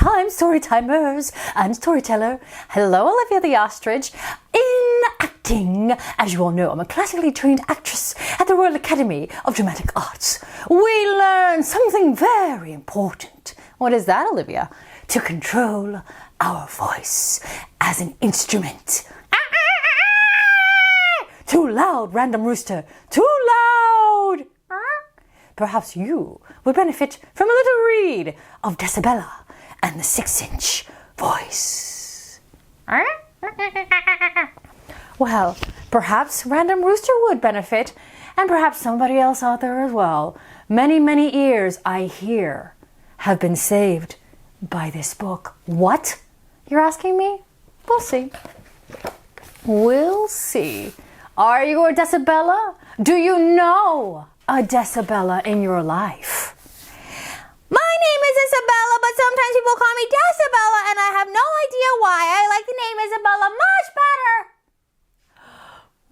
KidTime StoryTimers and StoryTeller. Hello, Olivia the Ostrich. In acting, as you all know, I'm a classically trained actress at the Royal Academy of Dramatic Arts. We learn something very important. What is that, Olivia? To control our voice as an instrument. Too loud, Random Rooster. Too loud. Perhaps you would benefit from a little read of Decibella and the 6-inch voice. Well, perhaps Random Rooster would benefit, and perhaps somebody else out there as well. Many, many ears, I hear, have been saved by this book. What? You're asking me? We'll see. We'll see. Are you a Decibella? Do you know a Decibella in your life? My name is Isabella, but sometimes people call me Decibella, and I have no idea why. I like the name Isabella much better.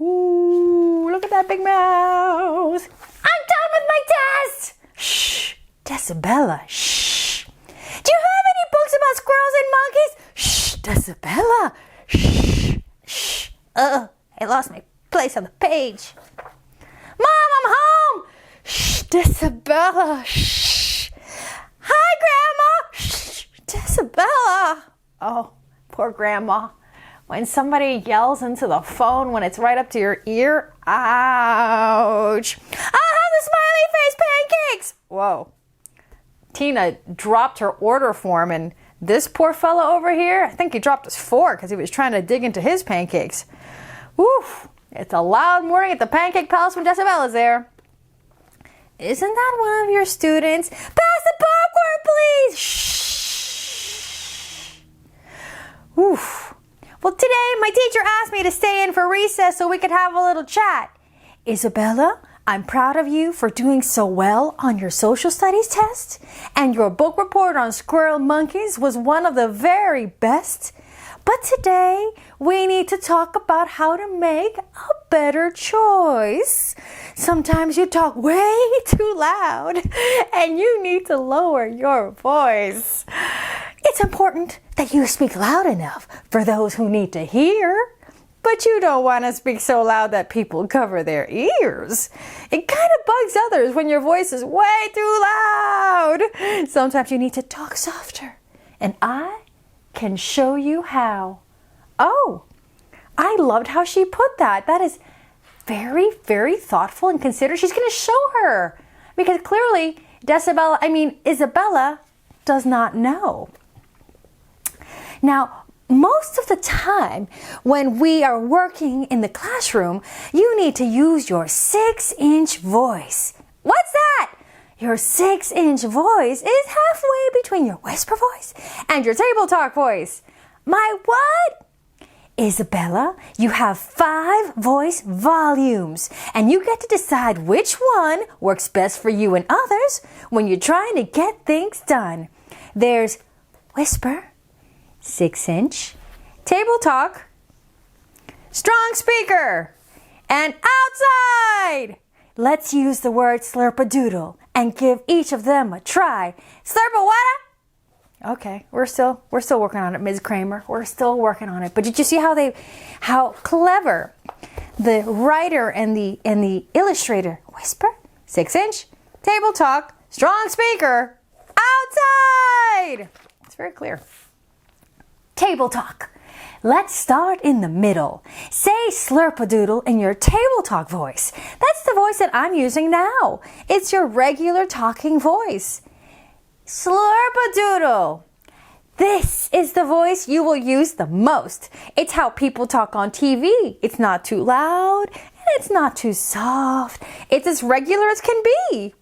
Ooh, look at that big mouth. I'm done with my test. Shh, Decibella, shh. Do you have any books about squirrels and monkeys? Shh, Decibella, shh, shh. I lost my place on the page. Mom, I'm home. Shh, Decibella, shh. Hi, Grandma. Shh, Decibella. Oh, poor Grandma. When somebody yells into the phone when it's right up to your ear, ouch. I'll have the smiley face pancakes. Whoa. Tina dropped her order form, and this poor fellow over here, I think he dropped his fork because he was trying to dig into his pancakes. Woof. It's a loud morning at the Pancake Palace when Decibella's there. Isn't that one of your students? Pass the popcorn, please! Shh. Oof. Well, today my teacher asked me to stay in for recess so we could have a little chat. Isabella, I'm proud of you for doing so well on your social studies test, and your book report on squirrel monkeys was one of the very best. But today, we need to talk about how to make a better choice. Sometimes you talk way too loud, and you need to lower your voice. It's important that you speak loud enough for those who need to hear, but you don't want to speak so loud that people cover their ears. It kind of bugs others when your voice is way too loud. Sometimes you need to talk softer, and I can show you how. Oh, I loved how she put that. That is very, very thoughtful and considered. She's going to show her because clearly Isabella does not know. Now, most of the time when we are working in the classroom, you need to use your 6-inch voice. What's that? Your 6-inch voice is halfway between your whisper voice and your table talk voice. My what? Isabella, you have 5 voice volumes, and you get to decide which one works best for you and others when you're trying to get things done. There's whisper, 6-inch, table talk, strong speaker, and outside. Let's use the word slurpadoodle and give each of them a try. Slurpa-wada? Okay, we're still working on it, Ms. Kramer. We're still working on it. But did you see how clever the writer and the illustrator whisper, 6-inch, table talk, strong speaker, outside. It's very clear. Table talk. Let's start in the middle. Say slurpadoodle in your table talk voice. That's the voice that I'm using now. It's your regular talking voice. Slurpadoodle. This is the voice you will use the most. It's how people talk on TV. It's not too loud and it's not too soft. It's as regular as can be.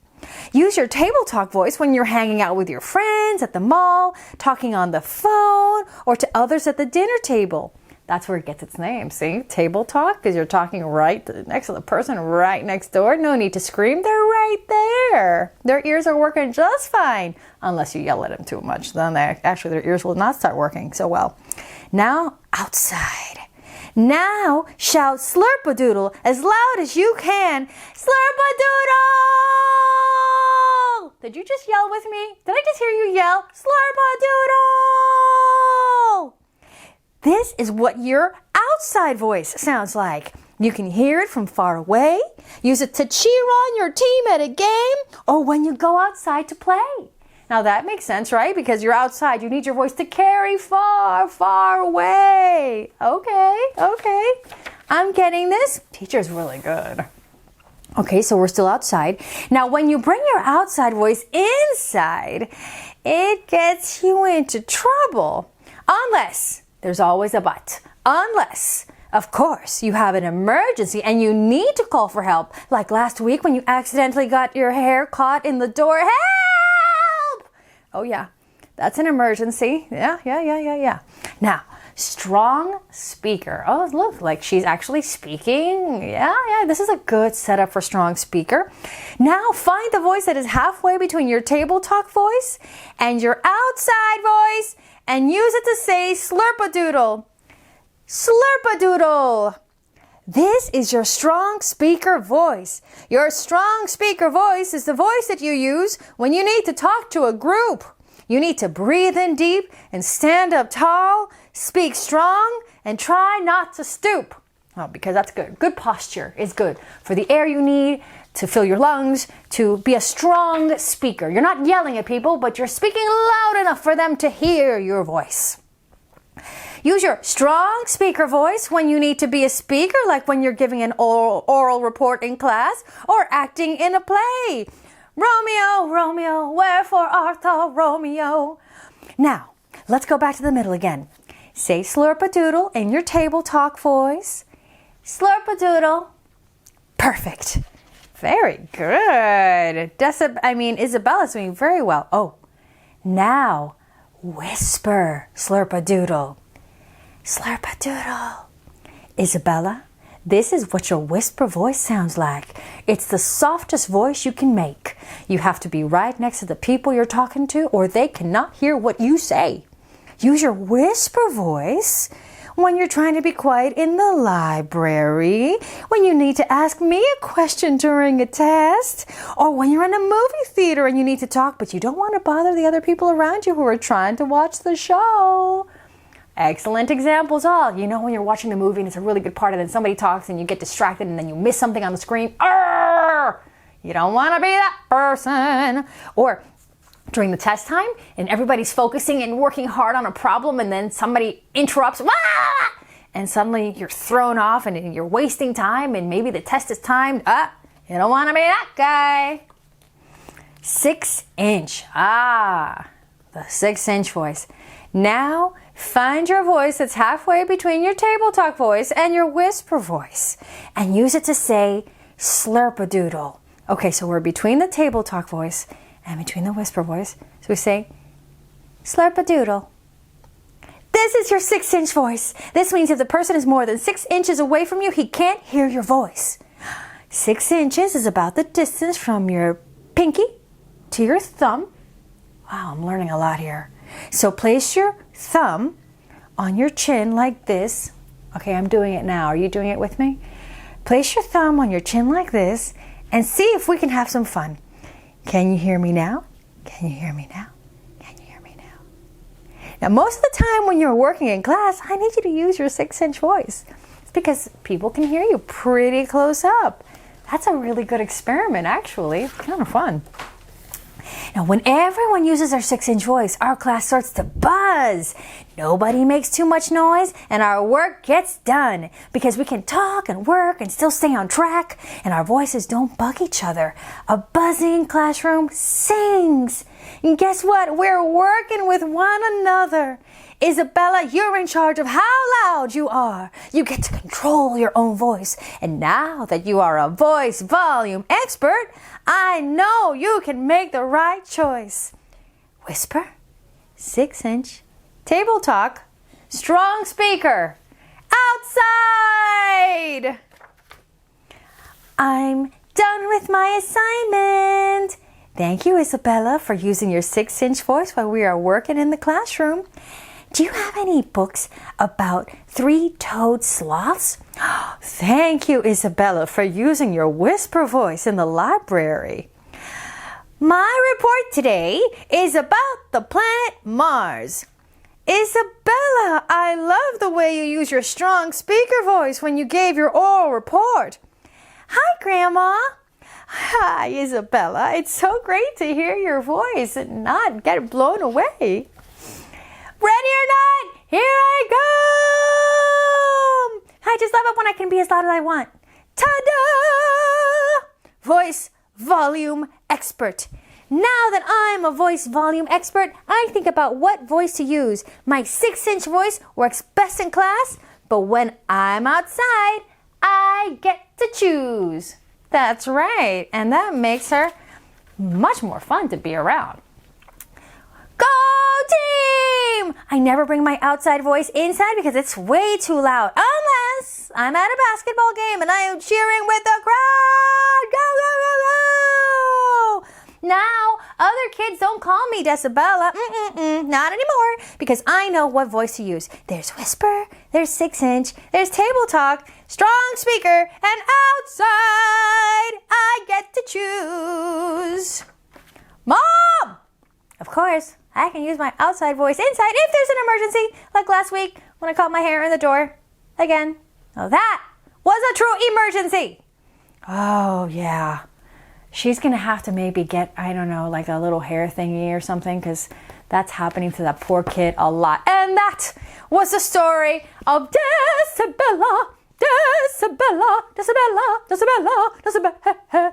Use your table talk voice when you're hanging out with your friends at the mall, talking on the phone, or to others at the dinner table. That's where it gets its name. See, table talk, because you're talking right next to the person right next door. No need to scream. They're right there. Their ears are working just fine, unless you yell at them too much. Then their ears will not start working so well. Now, outside. Now, shout slurpadoodle as loud as you can. Slurpadoodle! Did you just yell with me? Did I just hear you yell? Slurpadoodle! This is what your outside voice sounds like. You can hear it from far away. Use it to cheer on your team at a game or when you go outside to play. Now that makes sense, right? Because you're outside, you need your voice to carry far, far away. Okay. I'm getting this. Teacher's really good. Okay, so we're still outside. Now, when you bring your outside voice inside, it gets you into trouble. Unless, there's always a but. Unless, of course, you have an emergency and you need to call for help. Like last week when you accidentally got your hair caught in the door. Help! Oh yeah, that's an emergency. Yeah. Now, strong speaker. Oh, look, like she's actually speaking. Yeah, this is a good setup for strong speaker. Now find the voice that is halfway between your table talk voice and your outside voice and use it to say slurp-a-doodle. Slurp-a-doodle. This is your strong speaker voice. Your strong speaker voice is the voice that you use when you need to talk to a group. You need to breathe in deep and stand up tall, speak strong, and try not to stoop. Oh, because that's good. Good posture is good for the air you need to fill your lungs, to be a strong speaker. You're not yelling at people, but you're speaking loud enough for them to hear your voice. Use your strong speaker voice when you need to be a speaker, like when you're giving an oral report in class or acting in a play. Romeo, Romeo, wherefore art thou Romeo? Now, let's go back to the middle again. Say slurp-a-doodle in your table talk voice. Slurp-a-doodle. Perfect. Very good. Isabella's doing very well. Oh, now whisper slurp-a-doodle. Slurp-a-doodle. Isabella, this is what your whisper voice sounds like. It's the softest voice you can make. You have to be right next to the people you're talking to or they cannot hear what you say. Use your whisper voice when you're trying to be quiet in the library, when you need to ask me a question during a test, or when you're in a movie theater and you need to talk but you don't want to bother the other people around you who are trying to watch the show. Excellent examples all. You know when you're watching the movie and it's a really good part and then somebody talks and you get distracted and then you miss something on the screen. Arrgh! You don't want to be that person. Or during the test time and everybody's focusing and working hard on a problem and then somebody interrupts. Wah! And suddenly you're thrown off and you're wasting time and maybe the test is timed. You don't want to be that guy. 6-inch. The 6-inch voice. Now, find your voice that's halfway between your table talk voice and your whisper voice and use it to say slurp-a-doodle. Okay, so we're between the table talk voice and between the whisper voice. So we say slurp-a-doodle. This is your 6-inch voice. This means if the person is more than 6 inches away from you, he can't hear your voice. 6 inches is about the distance from your pinky to your thumb. Wow, I'm learning a lot here. So place your thumb on your chin like this. Okay, I'm doing it now. Are you doing it with me? Place your thumb on your chin like this and see if we can have some fun. Can you hear me now? Can you hear me now? Can you hear me now? Now, most of the time when you're working in class, I need you to use your 6-inch voice. It's because people can hear you pretty close up. That's a really good experiment, actually. It's kind of fun. Now, when everyone uses our 6-inch voice, our class starts to buzz. Nobody makes too much noise, and our work gets done because we can talk and work and still stay on track, and our voices don't bug each other. A buzzing classroom sings. And guess what? We're working with one another. Isabella, you're in charge of how loud you are. You get to control your own voice. And now that you are a voice volume expert, I know you can make the right choice. Whisper, 6-inch, table talk, strong speaker, outside. I'm done with my assignment. Thank you, Isabella, for using your 6-inch voice while we are working in the classroom. Do you have any books about 3-toed sloths? Thank you, Isabella, for using your whisper voice in the library. My report today is about the planet Mars. Isabella, I love the way you use your strong speaker voice when you gave your oral report. Hi, Grandma. Hi, Isabella. It's so great to hear your voice and not get blown away. Ready or not, here I come. I just love it when I can be as loud as I want. Ta-da! Voice volume expert. Now that I'm a voice volume expert, I think about what voice to use. My 6-inch voice works best in class, but when I'm outside, I get to choose. That's right, and that makes her much more fun to be around. Go team! I never bring my outside voice inside because it's way too loud, unless I'm at a basketball game and I am cheering with the crowd. Go, go, go, go! Now, other kids don't call me Decibella. Not anymore, because I know what voice to use. There's whisper, there's 6-inch, there's table talk, strong speaker, and outside I get to choose. Mom! Of course, I can use my outside voice inside if there's an emergency, like last week when I caught my hair in the door. Again. Now that was a true emergency. Oh, yeah. She's going to have to maybe get, I don't know, like a little hair thingy or something, because that's happening to that poor kid a lot. And that was the story of Decibella, Decibella, Decibella, Decibella, Decibella.